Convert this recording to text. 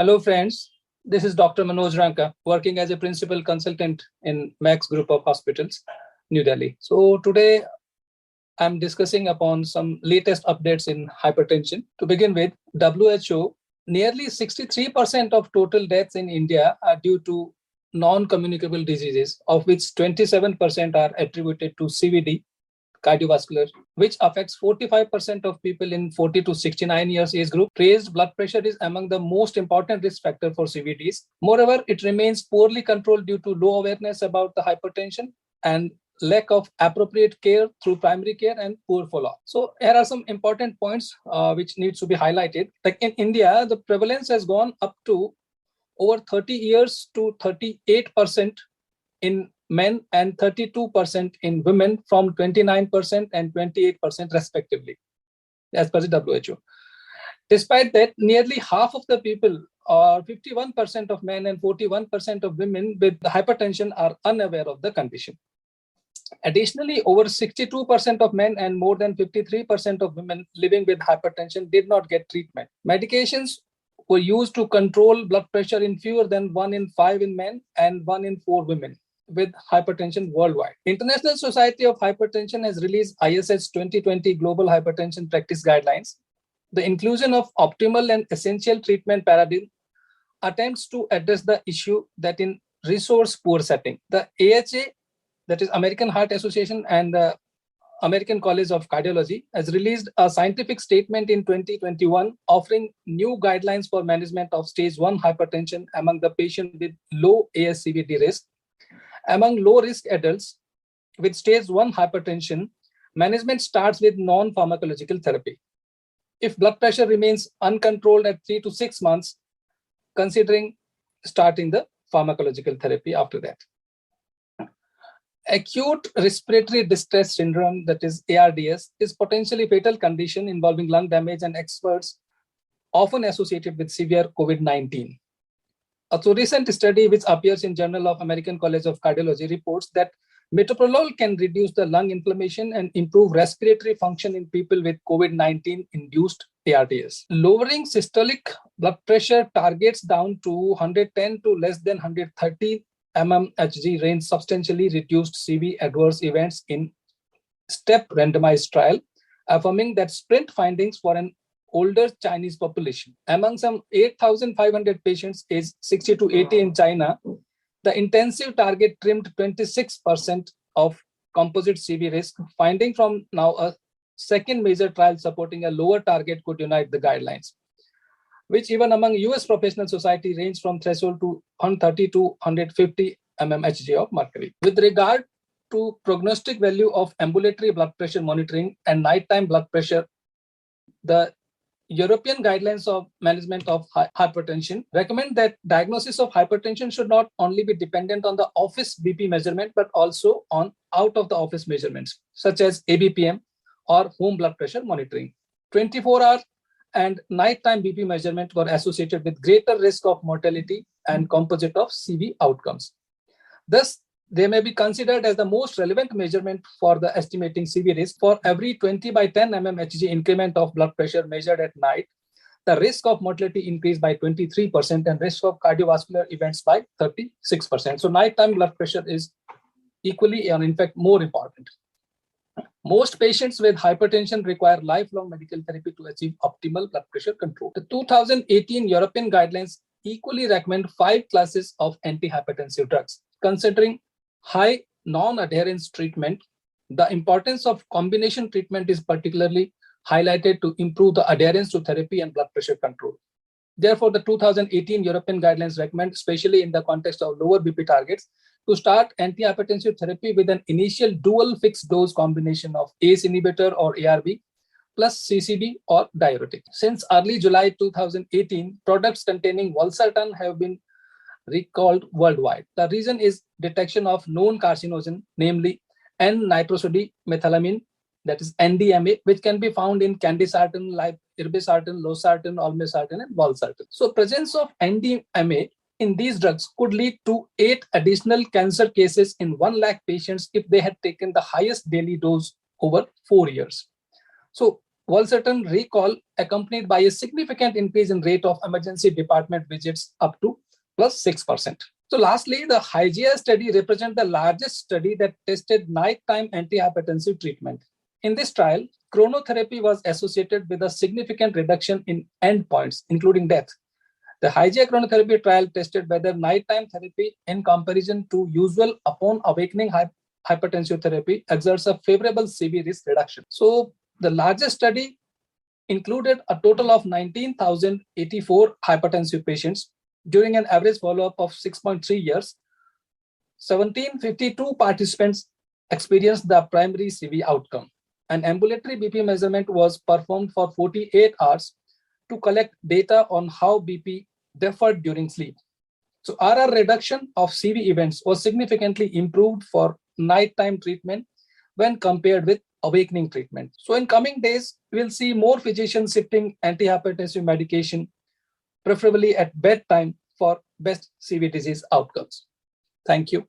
Hello, friends. This is Dr. Manoj Ranka, working as a principal consultant in Max Group of Hospitals, New Delhi. So today I'm discussing upon some latest updates in hypertension. To begin with, WHO, nearly 63% of total deaths in India are due to non-communicable diseases, of which 27% are attributed to CVD, cardiovascular, which affects 45% of people in 40 to 69 years age group. Raised blood pressure is among the most important risk factor for CVDs. Moreover, it remains poorly controlled due to low awareness about the hypertension and lack of appropriate care through primary care and poor follow-up. So here are some important points which needs to be highlighted. Like in India, the prevalence has gone up to over 30 years to 38% in men and 32% in women, from 29% and 28% respectively, as per the WHO. Despite that, nearly half of the people, or 51% of men and 41% of women with hypertension, are unaware of the condition. Additionally, over 62% of men and more than 53% of women living with hypertension did not get treatment. Medications were used to control blood pressure in fewer than 1 in 5 in men and 1 in 4 women with hypertension worldwide. International Society of Hypertension has released ISH 2020 Global Hypertension Practice Guidelines. The inclusion of optimal and essential treatment paradigm attempts to address the issue that in resource-poor setting. The AHA, that is American Heart Association, and the American College of Cardiology, has released a scientific statement in 2021 offering new guidelines for management of stage 1 hypertension among the patient with low ASCVD risk. Among low-risk adults with stage 1 hypertension, management starts with non-pharmacological therapy. If blood pressure remains uncontrolled at 3 to 6 months, considering starting the pharmacological therapy after that. Acute respiratory distress syndrome, that is ARDS, is potentially fatal condition involving lung damage and experts often associated with severe COVID-19. A recent study which appears in Journal of American College of Cardiology reports that metoprolol can reduce the lung inflammation and improve respiratory function in people with COVID-19 induced ARDS. Lowering systolic blood pressure targets down to 110 to less than 130 mmHg range substantially reduced CV adverse events in STEP randomized trial, affirming that sprint findings for an older Chinese population. Among some 8,500 patients aged 60 to 80 in China, the intensive target trimmed 26% of composite CV risk. Finding from now a second major trial supporting a lower target could unite the guidelines, which even among US professional society range from threshold to 130 to 150 mmHg of mercury. With regard to prognostic value of ambulatory blood pressure monitoring and nighttime blood pressure, the European guidelines of management of hypertension recommend that diagnosis of hypertension should not only be dependent on the office BP measurement, but also on out of the office measurements, such as ABPM or home blood pressure monitoring. 24-hour and nighttime BP measurement were associated with greater risk of mortality and composite of CV outcomes. Thus, they may be considered as the most relevant measurement for the estimating CV risk. For every 20 by 10 mmHg increment of blood pressure measured at night, the risk of mortality increased by 23% and risk of cardiovascular events by 36%. So nighttime blood pressure is equally, and in fact, more important. Most patients with hypertension require lifelong medical therapy to achieve optimal blood pressure control. The 2018 European guidelines equally recommend 5 classes of antihypertensive drugs. Considering high non-adherence treatment, the importance of combination treatment is particularly highlighted to improve the adherence to therapy and blood pressure control. Therefore, the 2018 European guidelines recommend, especially in the context of lower BP targets, to start antihypertensive therapy with an initial dual fixed dose combination of ACE inhibitor or ARB plus CCB or diuretic. Since early July 2018, products containing valsartan have been recalled worldwide. The reason is detection of known carcinogen, namely N-nitrosodimethylamine, that is NDMA, which can be found in candesartan, like irbesartan, losartan, olmesartan, and valsartan. So presence of NDMA in these drugs could lead to 8 additional cancer cases in 1 lakh patients if they had taken the highest daily dose over 4 years. So valsartan recall accompanied by a significant increase in rate of emergency department visits up to plus 6%. So lastly, the HYGEA study represents the largest study that tested nighttime antihypertensive treatment. In this trial, chronotherapy was associated with a significant reduction in endpoints, including death. The HYGEA chronotherapy trial tested whether nighttime therapy in comparison to usual upon awakening hypertensive therapy exerts a favorable CV risk reduction. So the largest study included a total of 19,084 hypertensive patients during an average follow-up of 6.3 years. 1,752 participants experienced the primary CV outcome. An ambulatory BP measurement was performed for 48 hours to collect data on how BP differed during sleep. So RR reduction of CV events was significantly improved for nighttime treatment when compared with awakening treatment. So in coming days, we'll see more physicians shifting antihypertensive medication, preferably at bedtime, for best CV disease outcomes. Thank you.